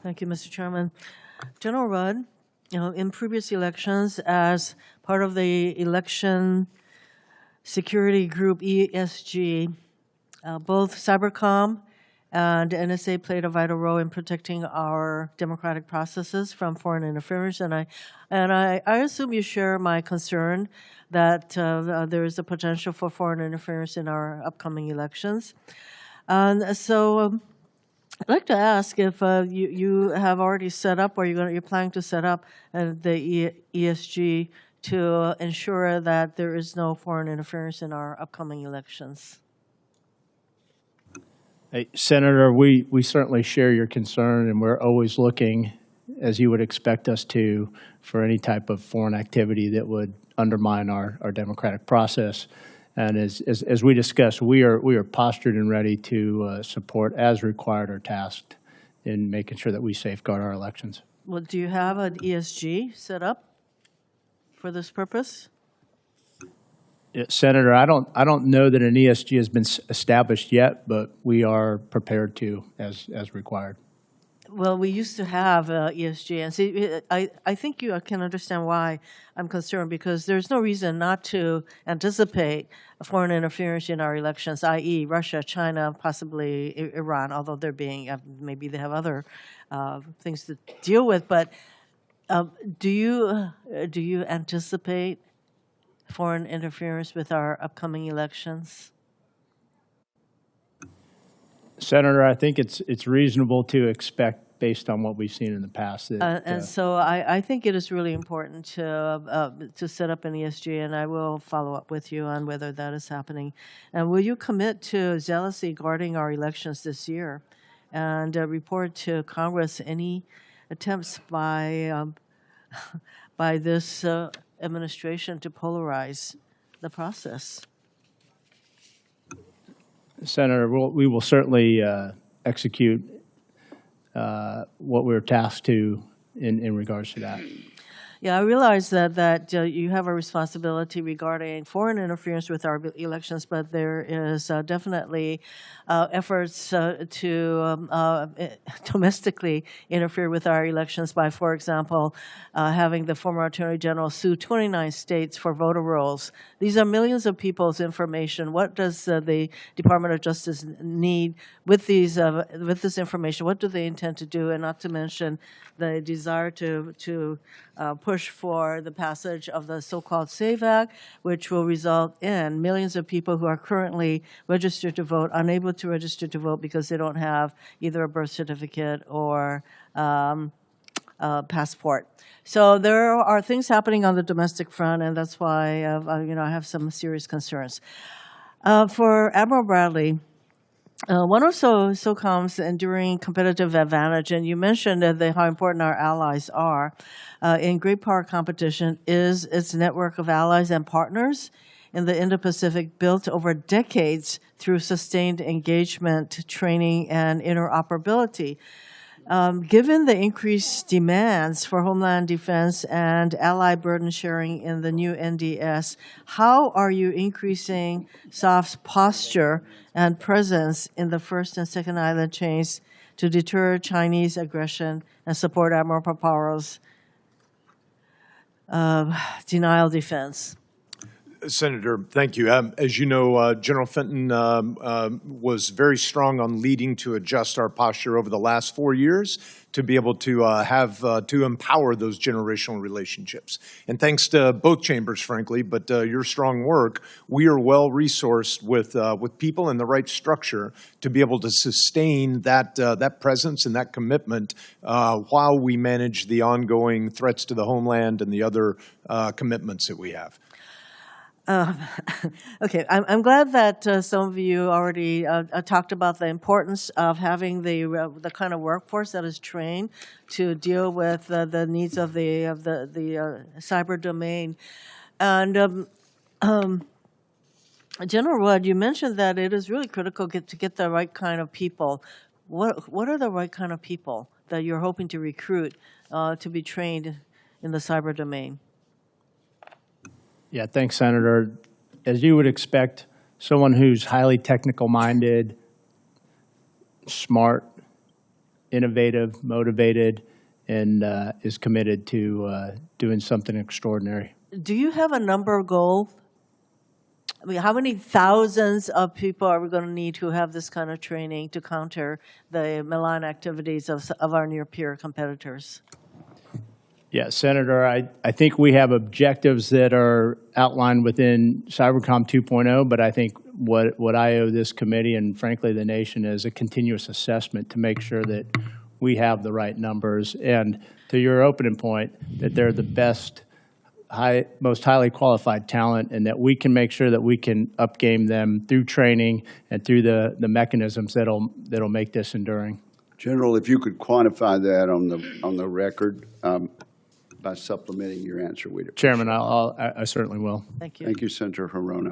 Thank you, Mr. Chairman. General Rudd, in previous elections, as part of the election security group ESG, both Cybercom and NSA played a vital role in protecting our democratic processes from foreign interference. And I assume you share my concern that there is a potential for foreign interference in our upcoming elections. And so I'd like to ask if you have already set up, or you're planning to set up the ESG to ensure that there is no foreign interference in our upcoming elections. Hey, Senator, we certainly share your concern, and we're always looking, as you would expect us to, for any type of foreign activity that would undermine our democratic process. And as we discussed, we are postured and ready to support, as required or tasked, in making sure that we safeguard our elections. Well, do you have an ESG set up for this purpose? Senator, I don't know that an ESG has been established yet, but we are prepared to as required. Well, we used to have ESG, and see, I think you can understand why I'm concerned, because there's no reason not to anticipate foreign interference in our elections, i.e. Russia, China, possibly Iran, although they're being, maybe they have other things to deal with. But do you anticipate foreign interference with our upcoming elections? Senator, I think it's reasonable to expect, based on what we've seen in the past. And so I think it is really important to set up an ESG, and I will follow up with you on whether that is happening. And will you commit to zealously guarding our elections this year, and report to Congress any attempts by this administration to polarize the process? Senator, we will certainly execute what we're tasked to in regards to that. Yeah, I realize that you have a responsibility regarding foreign interference with our elections, but there is definitely efforts to domestically interfere with our elections by, for example, having the former Attorney General sue 29 states for voter rolls. These are millions of people's information. What does the Department of Justice need with this information? What do they intend to do? And not to mention the desire to push for the passage of the so-called SAVE Act, which will result in millions of people who are currently registered to vote unable to register to vote because they don't have either a birth certificate or passport. So there are things happening on the domestic front, and that's why I have some serious concerns. For Admiral Bradley, one of SOCOM's enduring competitive advantage, and you mentioned how important our allies are in great power competition, is its network of allies and partners in the Indo-Pacific built over decades through sustained engagement, training, and interoperability. Given the increased demands for homeland defense and ally burden sharing in the new NDS, how are you increasing SOF's posture and presence in the first and second island chains to deter Chinese aggression and support Admiral Paparo's denial defense? Senator, thank you. As you know, General Fenton was very strong on leading to adjust our posture over the last 4 years to be able to to empower those generational relationships. And thanks to both chambers, frankly, but your strong work, we are well resourced with people in the right structure to be able to sustain that presence and that commitment while we manage the ongoing threats to the homeland and the other commitments that we have. Okay, I'm glad that some of you already talked about the importance of having the kind of workforce that is trained to deal with the needs of the cyber domain. And General Rudd, you mentioned that it is really critical to get the right kind of people. What are the right kind of people that you're hoping to recruit to be trained in the cyber domain? Yeah, thanks, Senator. As you would expect, someone who's highly technical minded, smart, innovative, motivated, and is committed to doing something extraordinary. Do you have a number goal? I mean, how many thousands of people are we going to need to have this kind of training to counter the malign activities of our near-peer competitors? Yeah, Senator, I think we have objectives that are outlined within Cybercom 2.0, but I think what I owe this committee and frankly the nation is a continuous assessment to make sure that we have the right numbers. And to your opening point, that they're the best, most highly qualified talent, and that we can make sure that we can upgame them through training and through the mechanisms that'll make this enduring. General, if you could quantify that on the record by supplementing your answer, we'd appreciate it. Chairman, I certainly will. Thank you. Thank you, Senator Hirono.